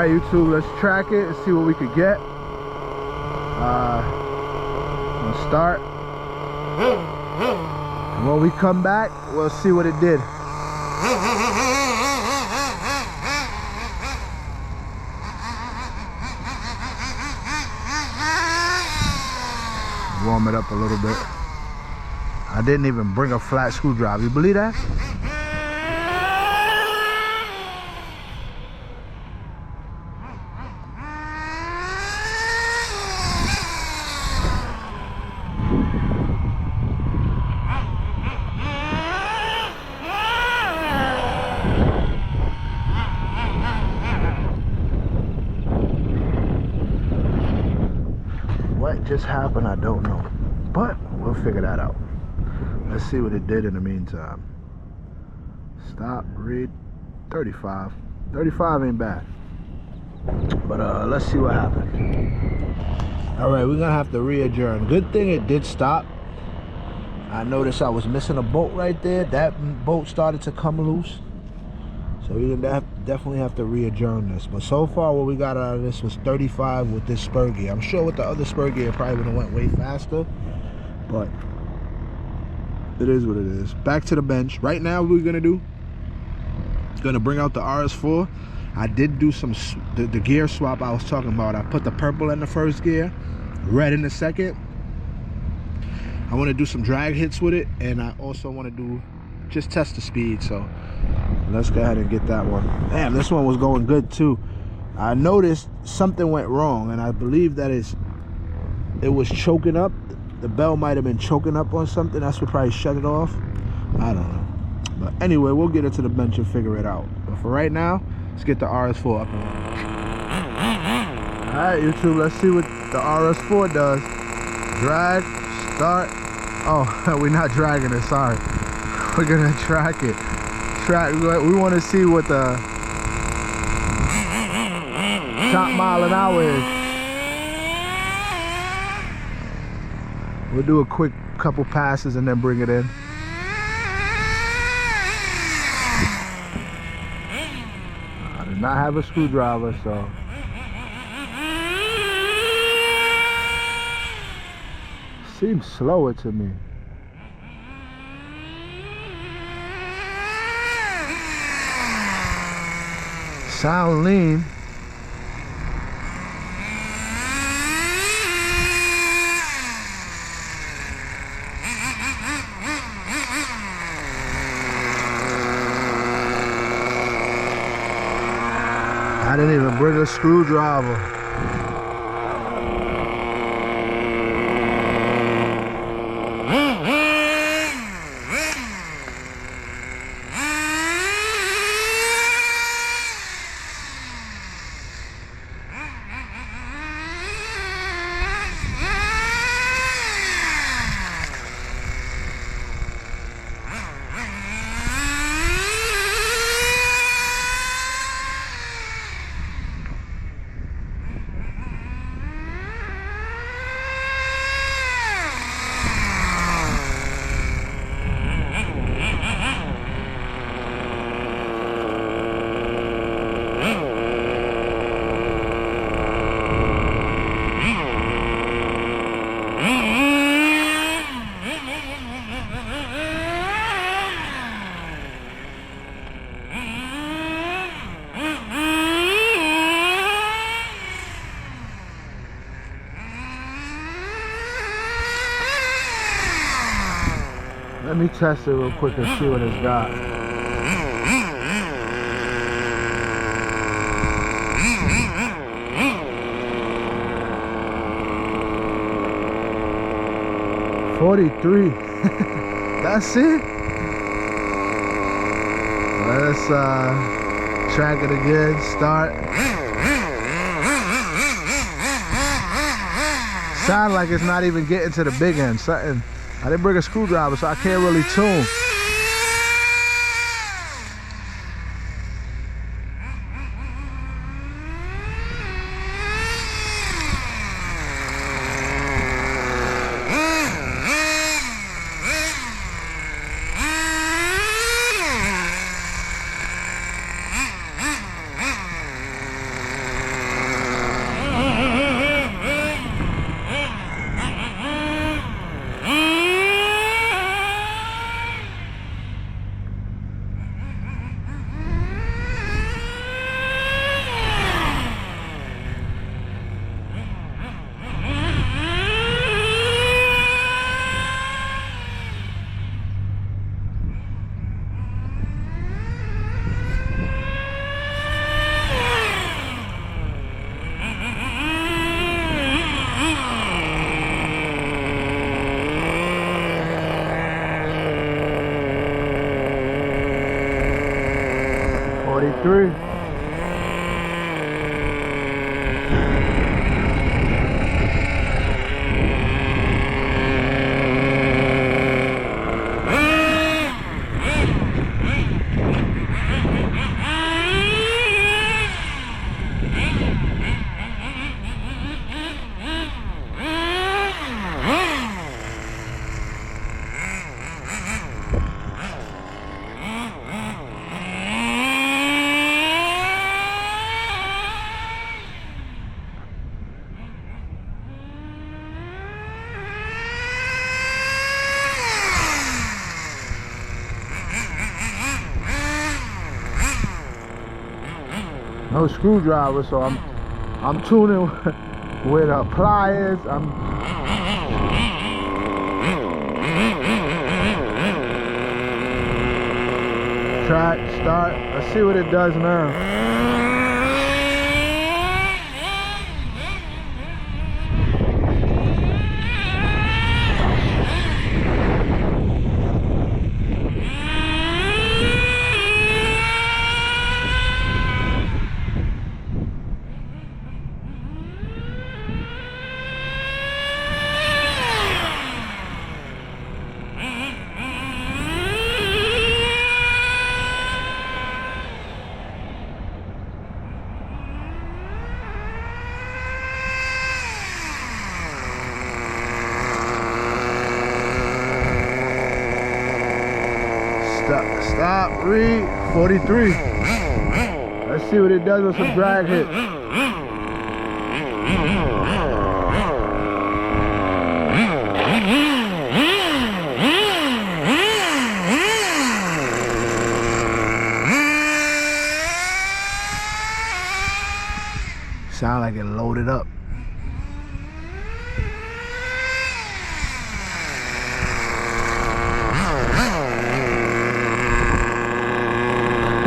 Alright, YouTube, let's track it and see what we could get. We'll start. And when we come back, we'll see what it did. Warm it up a little bit. I didn't even bring a flat screwdriver. You believe that? What just happened, I don't know, but we'll figure that out. Let's see what it did in the meantime. Stop, read, 35. 35 ain't bad, but let's see what happened. All right, we're gonna have to re-adjourn. Good thing it did stop. I noticed I was missing a bolt right there. That bolt started to come loose, so we're gonna definitely have to re-adjourn this. But so far what we got out of this was 35 with this spur gear. I'm sure with the other spur gear it probably would have went way faster, but it is what it is. Back to the bench. Right now what we're gonna do, gonna bring out the RS4. I did do the gear swap I was talking about. I put the purple in the first gear, red in the second. I want to do some drag hits with it, and I also want to do just test the speed. So let's go ahead and get that one. Damn, this one was going good too. I noticed something went wrong, and I believe that it was choking up. The bell might have been choking up on something. That's what probably shut it off. I don't know. But anyway, we'll get into the bench and figure it out. But for right now, let's get the RS4 up and running. Alright, YouTube, let's see what the RS4 does. Drag, start. Oh, we're not dragging it, sorry. We're gonna track it. We want to see what the top mile an hour is. We'll do a quick couple passes and then bring it in. I do not have a screwdriver, so seems slower to me. Sound lean. I didn't even bring a screwdriver. Let me test it real quick and see what it's got. $43. That's it. Let's track it again. Start. Sound like it's not even getting to the big end. Something. I didn't bring a screwdriver, so I can't really tune. 43. No screwdriver, so I'm tuning with pliers. Track, start. Let's see what it does now. Stop, read 43. Let's see what it does with some drag hit. Sound like it loaded up.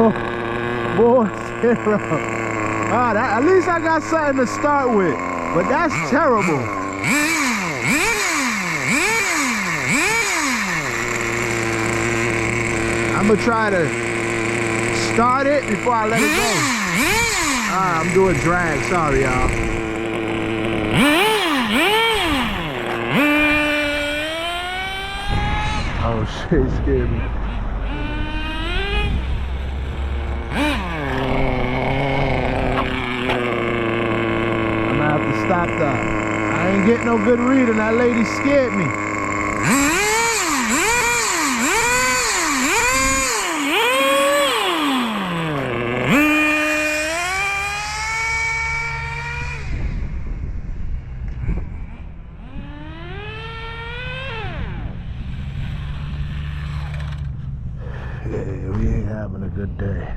Oh, boy, zero. At least I got something to start with, but that's terrible. I'm gonna try to start it before I let it go. I'm doing drag, sorry y'all. Oh shit, it scared me. Stop that. I ain't getting no good read and that lady scared me. Yeah, we ain't having a good day.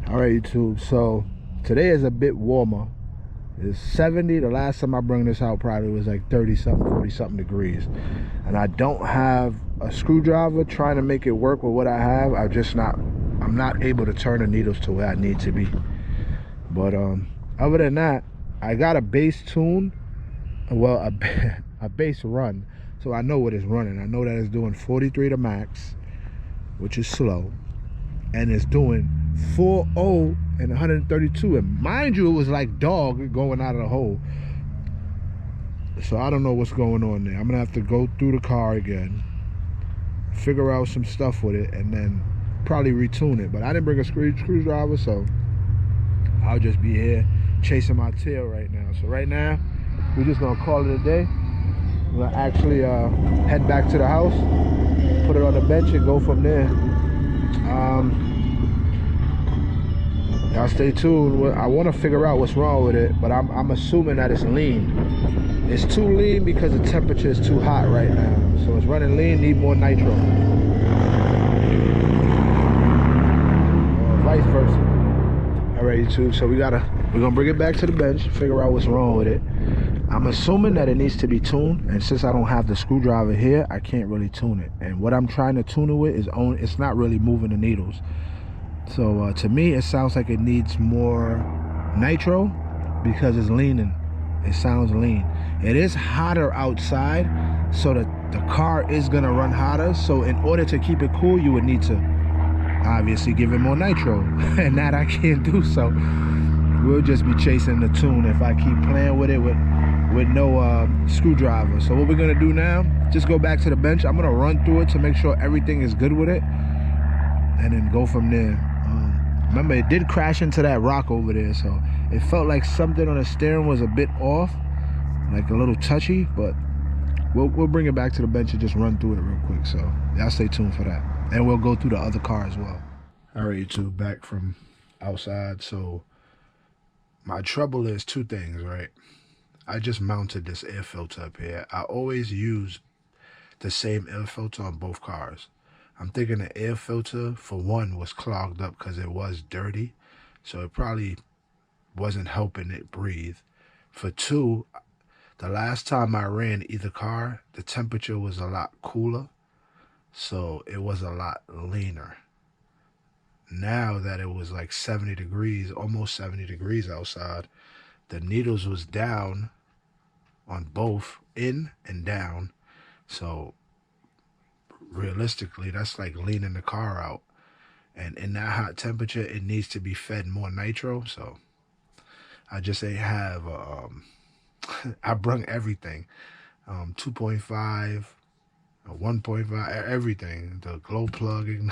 Alright, YouTube, so today is a bit warmer. It's 70. The last time I brought this out probably was like 30 something, 40 something degrees. And I don't have a screwdriver trying to make it work with what I have. I'm not able to turn the needles to where I need to be. But other than that, I got a bass tune, well, a bass run. So I know what it's running. I know that it's doing 43 to max, which is slow. And it's doing 4.0 and 132, and mind you, it was like dog going out of the hole. So I don't know what's going on there. I'm gonna have to go through the car again, figure out some stuff with it, and then probably retune it. But I didn't bring a screwdriver, so I'll just be here chasing my tail right now. So right now, we're just gonna call it a day. We're gonna actually head back to the house, put it on the bench, and go from there. Y'all stay tuned. I want to figure out what's wrong with it, but I'm assuming that it's lean. It's too lean because the temperature is too hot right now. So it's running lean, need more nitro. Or vice versa. Alright, YouTube, so we're gonna bring it back to the bench, figure out what's wrong with it. I'm assuming that it needs to be tuned, and since I don't have the screwdriver here, I can't really tune it. And what I'm trying to tune it with is it's not really moving the needles. So to me, it sounds like it needs more nitro because it's leaning. It sounds lean. It is hotter outside, so that the car is gonna run hotter. So in order to keep it cool, you would need to obviously give it more nitro, and that I can't do. So we'll just be chasing the tune if I keep playing with it with no screwdriver. So what we're gonna do now, just go back to the bench. I'm gonna run through it to make sure everything is good with it, and then go from there. Remember, it did crash into that rock over there, so it felt like something on the steering was a bit off, like a little touchy, but we'll bring it back to the bench and just run through it real quick. So y'all stay tuned for that, and we'll go through the other car as well. All right, YouTube, back from outside. So my trouble is two things, right? I just mounted this air filter up here. I always use the same air filter on both cars. I'm thinking the air filter, for one, was clogged up because it was dirty, so it probably wasn't helping it breathe. For two, the last time I ran either car, the temperature was a lot cooler, so it was a lot leaner. Now that it was like 70 degrees, almost 70 degrees outside, the needles was down on both, in and down, so realistically, that's like leaning the car out. And in that hot temperature, it needs to be fed more nitro. So I just ain't have, I brung everything, 2.5, 1.5, everything, the glow plugging,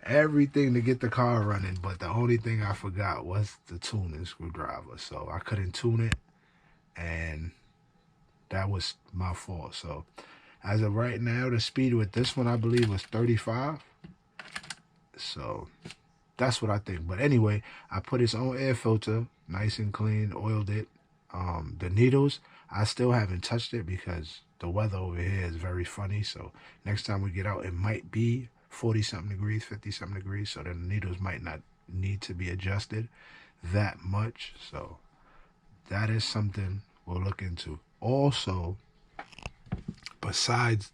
everything to get the car running. But the only thing I forgot was the tuning screwdriver. So I couldn't tune it, and that was my fault. So as of right now, the speed with this one, I believe, was 35. So that's what I think. But anyway, I put its own air filter, nice and clean, oiled it. The needles, I still haven't touched it because the weather over here is very funny. So next time we get out, it might be 40-something degrees, 50-something degrees. So the needles might not need to be adjusted that much. So that is something we'll look into. Also, besides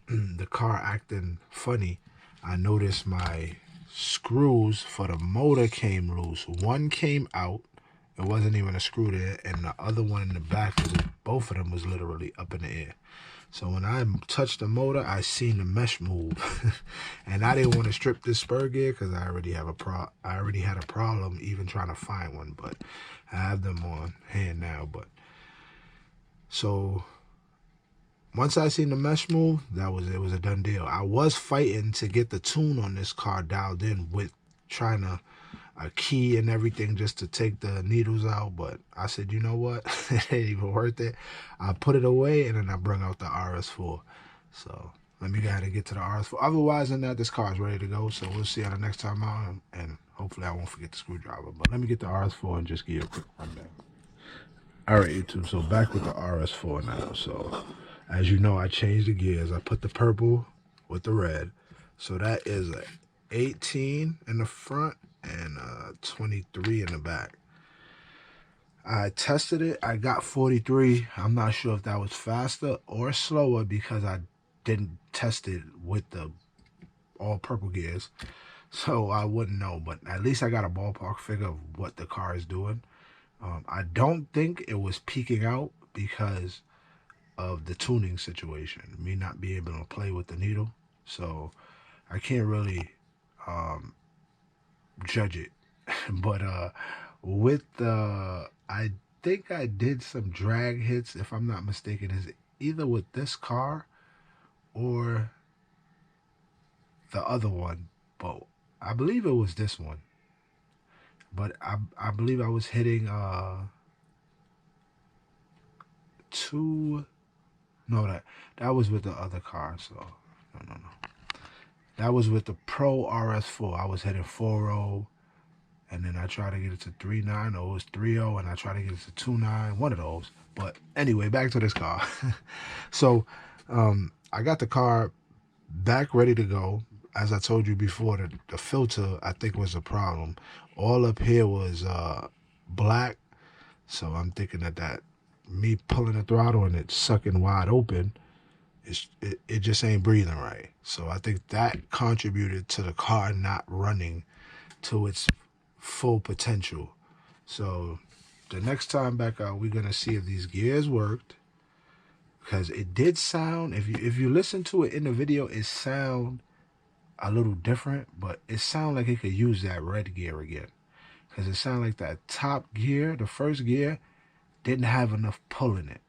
the car acting funny, I noticed my screws for the motor came loose. One came out, it wasn't even a screw there, and the other one in the back, both of them was literally up in the air. So when I touched the motor, I seen the mesh move, and I didn't want to strip this spur gear because I already had a problem even trying to find one, but I have them on hand now. But so once I seen the mesh move, it was a done deal. I was fighting to get the tune on this car dialed in with trying to a key and everything just to take the needles out, but I said, you know what, it ain't even worth it. I put it away, and then I brought out the RS4. So let me go ahead and get to the RS4. Otherwise than that, this car is ready to go, so we'll see on the next time out, and hopefully I won't forget the screwdriver. But let me get the RS4 and just give you a quick rundown. All right, YouTube, so back with the RS4 now. So as you know, I changed the gears. I put the purple with the red. So that is a 18 in the front and 23 in the back. I tested it. I got 43. I'm not sure if that was faster or slower because I didn't test it with the all purple gears. So I wouldn't know, but at least I got a ballpark figure of what the car is doing. I don't think it was peaking out because of the tuning situation, me not being able to play with the needle. So I can't really judge it. But with the, I think I did some drag hits, if I'm not mistaken, is either with this car or the other one, but I believe it was this one. But I believe I was hitting that was with the other car. So no, that was with the Pro RS4. I was hitting 4.0, and then I tried to get it to 3.9, or it was 3.0, and I tried to get it to 2.9, one of those. But anyway, back to this car. So I got the car back ready to go. As I told you before, the filter, I think, was a problem. All up here was black, so I'm thinking that me pulling the throttle and it sucking wide open, it just ain't breathing right. So I think that contributed to the car not running to its full potential. So the next time back out, we're gonna see if these gears worked, because it did sound, if you listen to it in the video, it sound a little different, but it sounded like it could use that red gear again. Because it sounded like that top gear, the first gear, didn't have enough pull in it.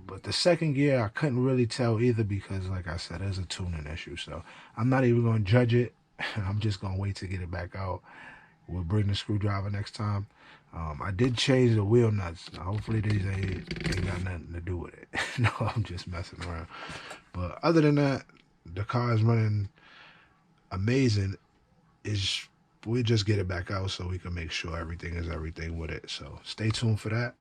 But the second gear, I couldn't really tell either because, like I said, there's a tuning issue. So I'm not even going to judge it. I'm just going to wait to get it back out. We'll bring the screwdriver next time. I did change the wheel nuts. Hopefully these ain't got nothing to do with it. No, I'm just messing around. But other than that, the car is running amazing. We'll just get it back out so we can make sure everything is everything with it. So stay tuned for that.